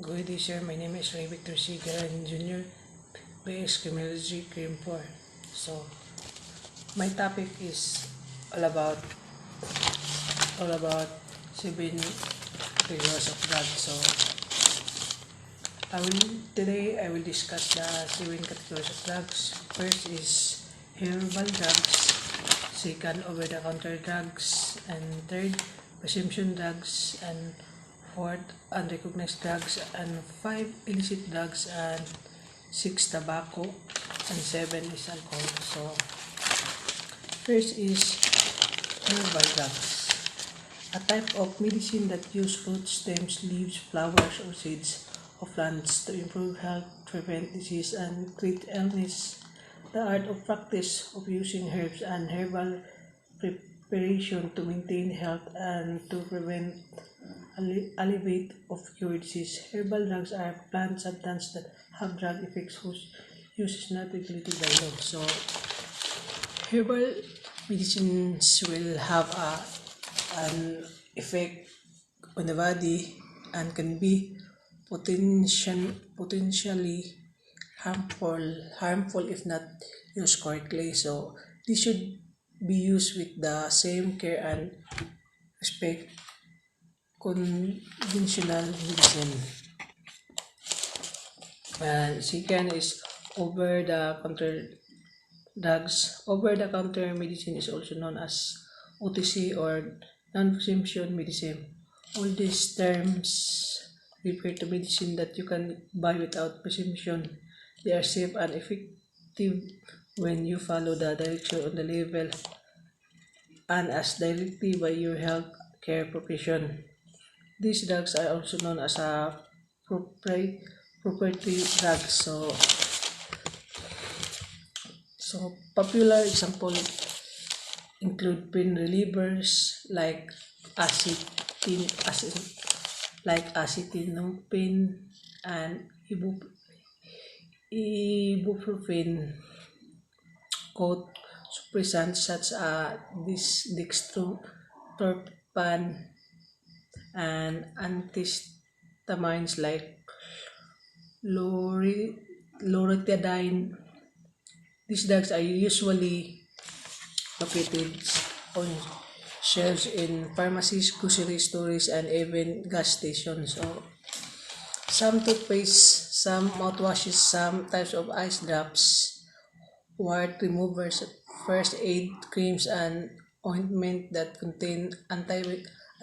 Good day, sir. My name is Ray Victor C. Garan Jr., BS Criminology, Cream 4. So, my topic is all about 7 categories of drugs. So, today I will discuss the 7 categories of drugs. First is herbal drugs, second over-the-counter drugs, and third prescription drugs, and fourth unrecognized drugs, and 5 illicit drugs, and 6 tobacco, and 7 is alcohol. So first is herbal drugs, a type of medicine that use fruits, stems, leaves, flowers, or seeds of plants to improve health, prevent disease, and treat illness. The art of practice of using herbs and herbal preparation to maintain health and to prevent, alleviate of cure disease. Herbal drugs are plant substances that have drug effects whose use is not regulated by law. So, herbal medicines will have an effect on the body and can be potentially harmful if not used correctly. So, this should be used with the same care and respect conventional medicine. And second is over-the-counter drugs. Over-the-counter medicine is also known as OTC or non-prescription medicine. All these terms refer to medicine that you can buy without prescription. They are safe and effective when you follow the direction on the label and as directly by your health care profession. These drugs are also known as a proprietary drugs. So popular example include pain relievers like acetaminophen and ibuprofen. Cold suppressants such as dextromethorphan and antihistamines like loratadine. These drugs are usually located on shelves in pharmacies, grocery stores, and even gas stations. So, some toothpaste, some mouthwashes, some types of ice drops, wart removers, first aid creams, and ointment that contain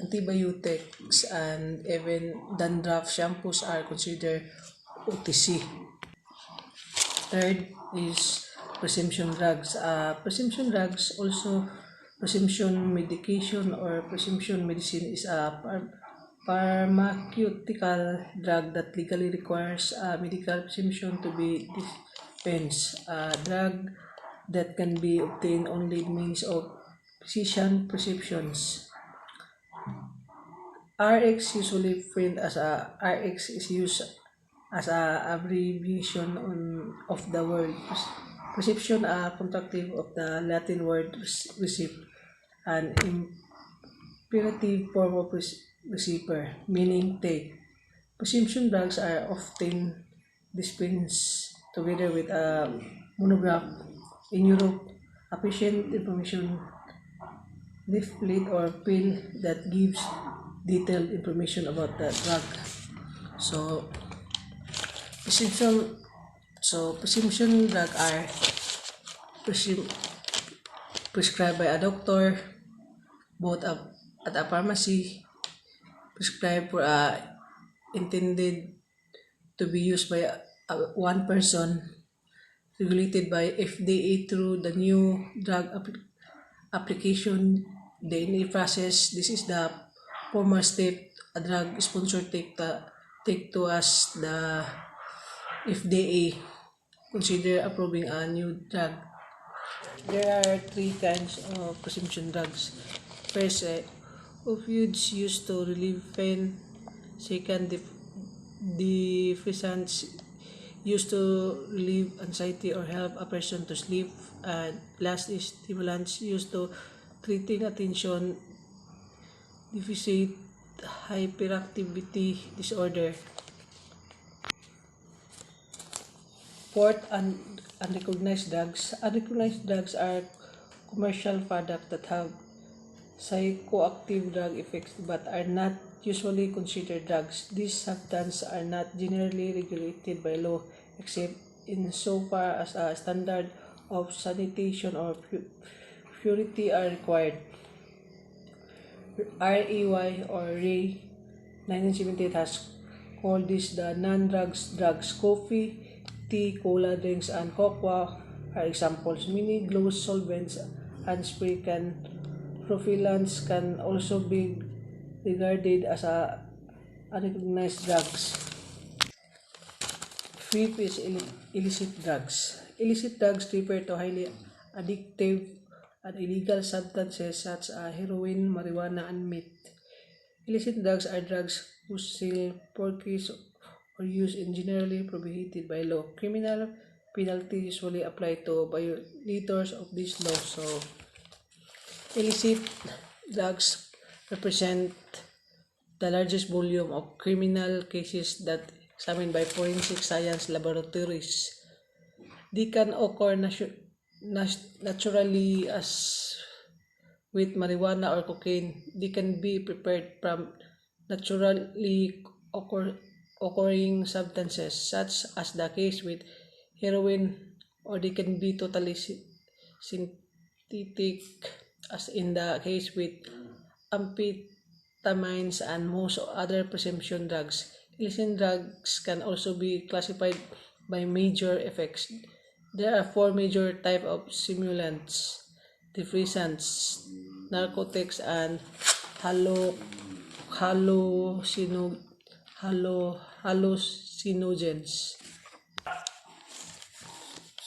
antibiotics, and even dandruff shampoos are considered OTC. Third is prescription drugs. Prescription drugs, also prescription medication or prescription medicine, is a pharmaceutical drug that legally requires a medical prescription to be dispensed. A drug that can be obtained only by means of physician prescriptions. RX, usually framed as a RX, is used as an abbreviation of the word prescription, a contractive of the Latin word receipt, an imperative form of receiver, meaning take. Prescription drugs are often dispensed together with a monograph. In Europe, a patient information leaflet or pill that gives detailed information about the drug. So, prescription drugs are prescribed by a doctor, both at a pharmacy, prescribed for intended to be used by one person, regulated by FDA through the new drug application DNA process. This is the former step a drug sponsor take to us the FDA consider approving a new drug. There are 3 kinds of prescription drugs. First, opioids used to relieve pain. Second, depressants used to relieve anxiety or help a person to sleep. And last is stimulants used to treating attention deficit hyperactivity disorder. Fourth, unrecognized drugs. Unrecognized drugs are commercial products that have psychoactive drug effects but are not usually considered drugs. These substances are not generally regulated by law except insofar as a standard of sanitation or purity are required. RAY or Ray 1978 has called this the non-drugs drugs. Coffee, tea, cola drinks, and cocoa are examples. Many gloss solvents and spray propellants can also be regarded as unrecognized drugs. Fifth is illicit drugs. Illicit drugs refer to highly addictive and illegal substances such as heroin, marijuana, and meth. Illicit drugs are drugs whose sale, purchase, or use is generally prohibited by law. Criminal penalties usually apply to violators of this law. So, illicit drugs represent the largest volume of criminal cases that examined by forensic science laboratories. They can occur naturally as with marijuana or cocaine. They can be prepared from naturally occurring substances, such as the case with heroin, or they can be totally synthetic, as in the case with amphetamines and most other prescription drugs. Illicit drugs can also be classified by major effects. There are four major types of stimulants: depressants, narcotics, and hallo, hallucino, hallucinogens.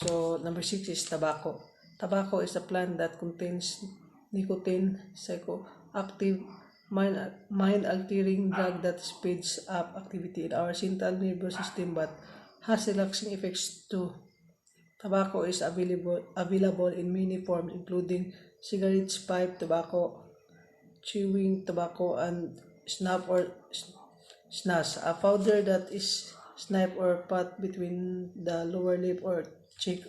So, number 6 is tobacco. Tobacco is a plant that contains nicotine, psychoactive, mind-altering drug that speeds up activity in our central nervous system but has relaxing effects too. Tobacco is available in many forms, including cigarettes, pipe tobacco, chewing tobacco, and snuff or snus, a powder that is snip or pat between the lower lip or cheek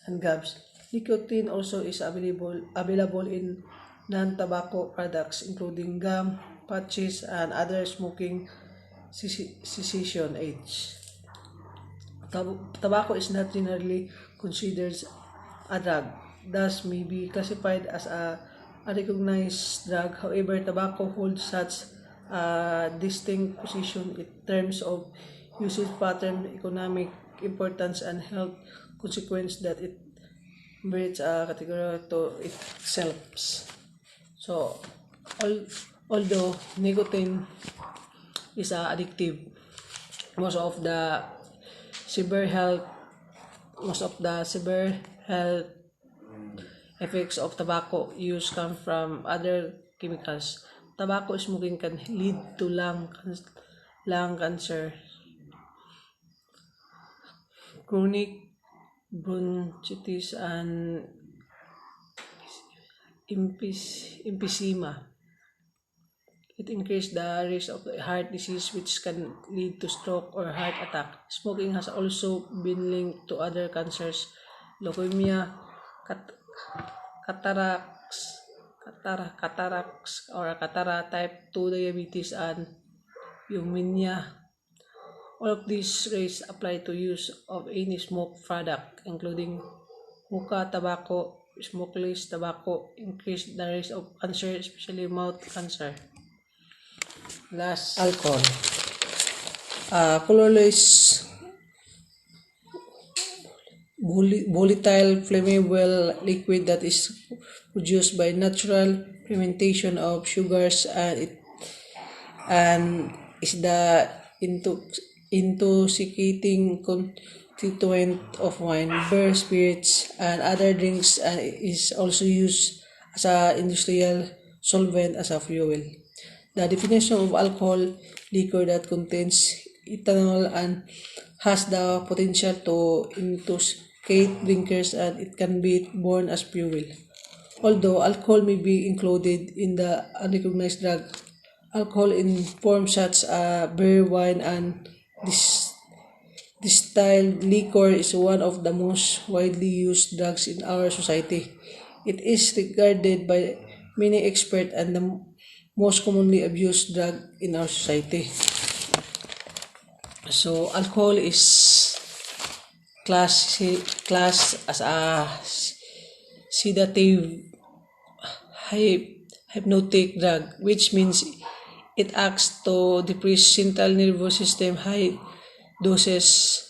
and gums. Nicotine also is available in non-tobacco products, including gum, patches, and other smoking cessation aids. Tobacco is not generally considered a drug, thus may be classified as a unrecognized drug. However, tobacco holds such a distinct position in terms of usage pattern, economic importance, and health consequence that it merits a category to itself. So, although nicotine is addictive, most of the severe health effects of tobacco use come from other chemicals. Tobacco smoking can lead to lung cancer, chronic bronchitis, and emphysema. It increases the risk of heart disease, which can lead to stroke or heart attack. Smoking has also been linked to other cancers: leukemia, cataracts or cataract, type 2 diabetes, and pneumonia. All of these risks apply to use of any smoke product, including hookah, tobacco, smokeless tobacco, increase the risk of cancer, especially mouth cancer. Last, alcohol. Colorless, volatile, flammable liquid that is produced by natural fermentation of sugars, and is the intoxicating constituent of wine, beer, spirits, and other drinks, and is also used as an industrial solvent as a fuel. The definition of alcohol: liquor that contains ethanol and has the potential to intoxicate drinkers, and it can be born as fuel. Although alcohol may be included in the unrecognized drug, alcohol in forms such as beer, wine, and Distilled liquor is one of the most widely used drugs in our society. It is regarded by many experts and the most commonly abused drug in our society. So alcohol is class as a sedative hypnotic drug, which means it acts to depress central nervous system. High doses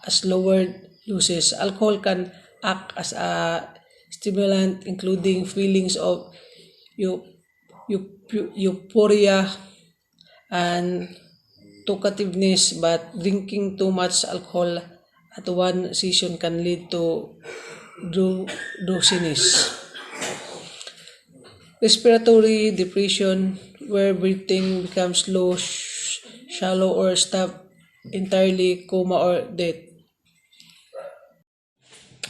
as lower doses. Alcohol can act as a stimulant, including feelings of eu- euphoria and talkativeness, but drinking too much alcohol at one session can lead to drowsiness. Respiratory depression, where breathing becomes slow, shallow, or stop entirely, coma, or death.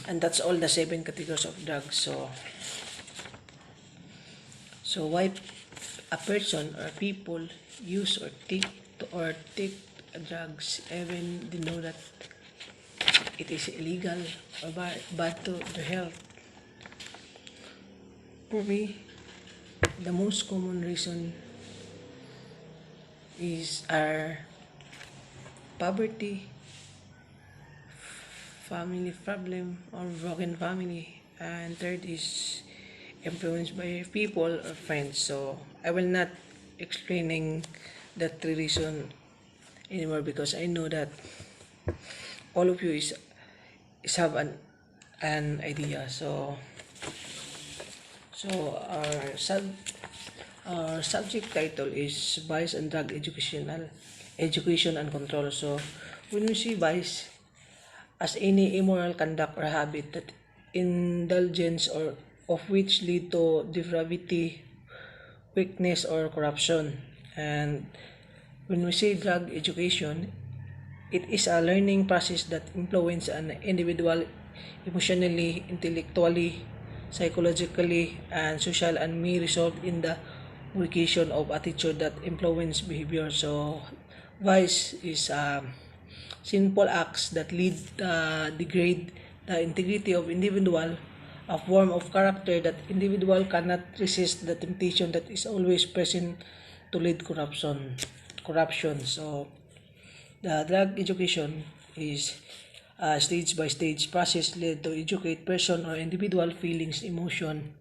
And that's all the 7 categories of drugs. So why a person or people use or take drugs even they know that it is illegal or bad to their health. For me, the most common reason is our poverty, family problem, or broken family, and third is influenced by people or friends. So I will not explaining the 3 reason anymore because I know that all of you is have an idea. So our subject title is Vice and Drug Education and Control. So when we see vice as any immoral conduct or habit that indulgence or of which lead to depravity, weakness, or corruption. And when we say drug education, it is a learning process that influences an individual emotionally, intellectually, psychologically, and social, and may result in the modification of attitude that influence behavior. So vice is sinful acts that degrade the integrity of individual, a form of character that individual cannot resist the temptation that is always present to lead corruption. So the drug education is a stage by stage process led to educate person or individual feelings, emotion,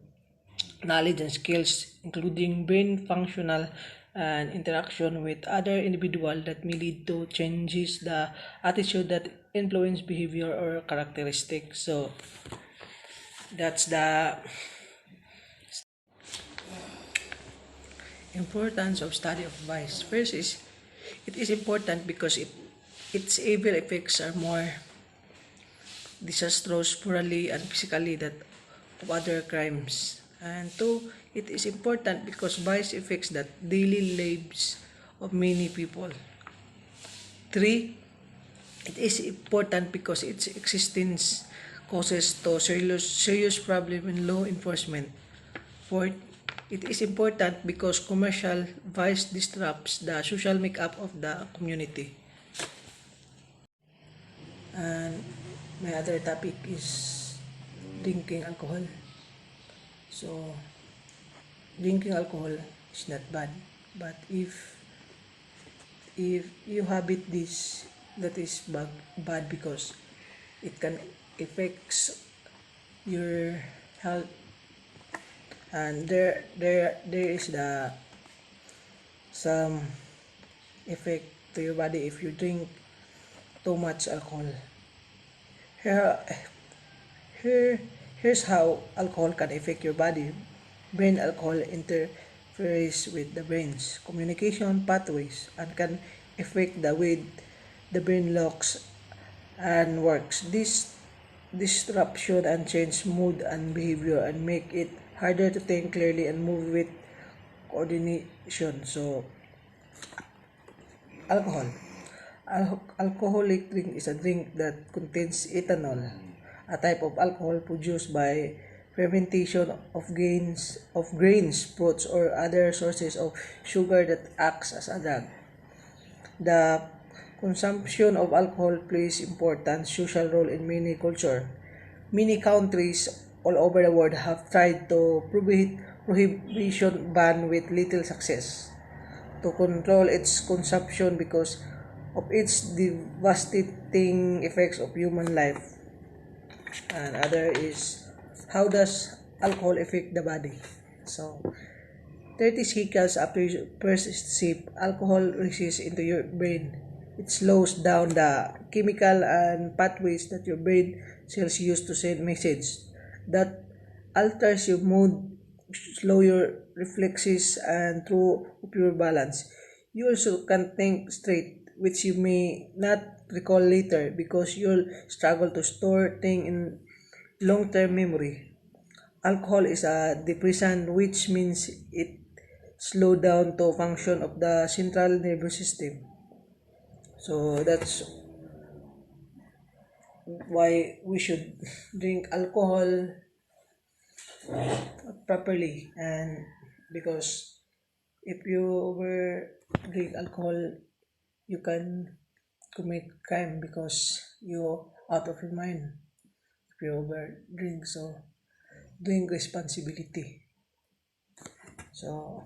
knowledge, and skills, including brain functional and interaction with other individual that may lead to changes the attitude that influence behavior or characteristic. So that's the importance of study of vice. First is it is important because its evil effects are more disastrous morally and physically than of other crimes. And two, it is important because vice affects the daily lives of many people. Three, it is important because its existence causes to serious problem in law enforcement. Fourth, it is important because commercial vice disrupts the social makeup of the community. And my other topic is drinking alcohol. So drinking alcohol is not bad, but if you habit this, that is bad because it can affects your health, and there is some effect to your body if you drink too much alcohol. Here, here's how alcohol can affect your body. Brain alcohol interferes with the brain's communication pathways and can affect the way the brain looks and works. This disruption and change mood and behavior and make it harder to think clearly and move with coordination. So alcohol. Alcoholic drink is a drink that contains ethanol, a type of alcohol produced by fermentation of grains, fruits, or other sources of sugar that acts as a drug. The Consumption of alcohol plays important social role in many cultures. Many countries all over the world have tried to prohibition ban with little success to control its consumption because of its devastating effects of human life. And other is, how does alcohol affect the body? So 30 seconds after your first sip, alcohol rushes into your brain. It slows down the chemical and pathways that your brain cells use to send message. That alters your mood, slow your reflexes, and throw up your balance. You also can think straight, which you may not recall later because you'll struggle to store things in long-term memory. Alcohol is a depressant, which means it slow down to function of the central nervous system. So that's why we should drink alcohol properly, and because if you over drink alcohol, you can commit crime because you're out of your mind if you over drink. So doing responsibility. So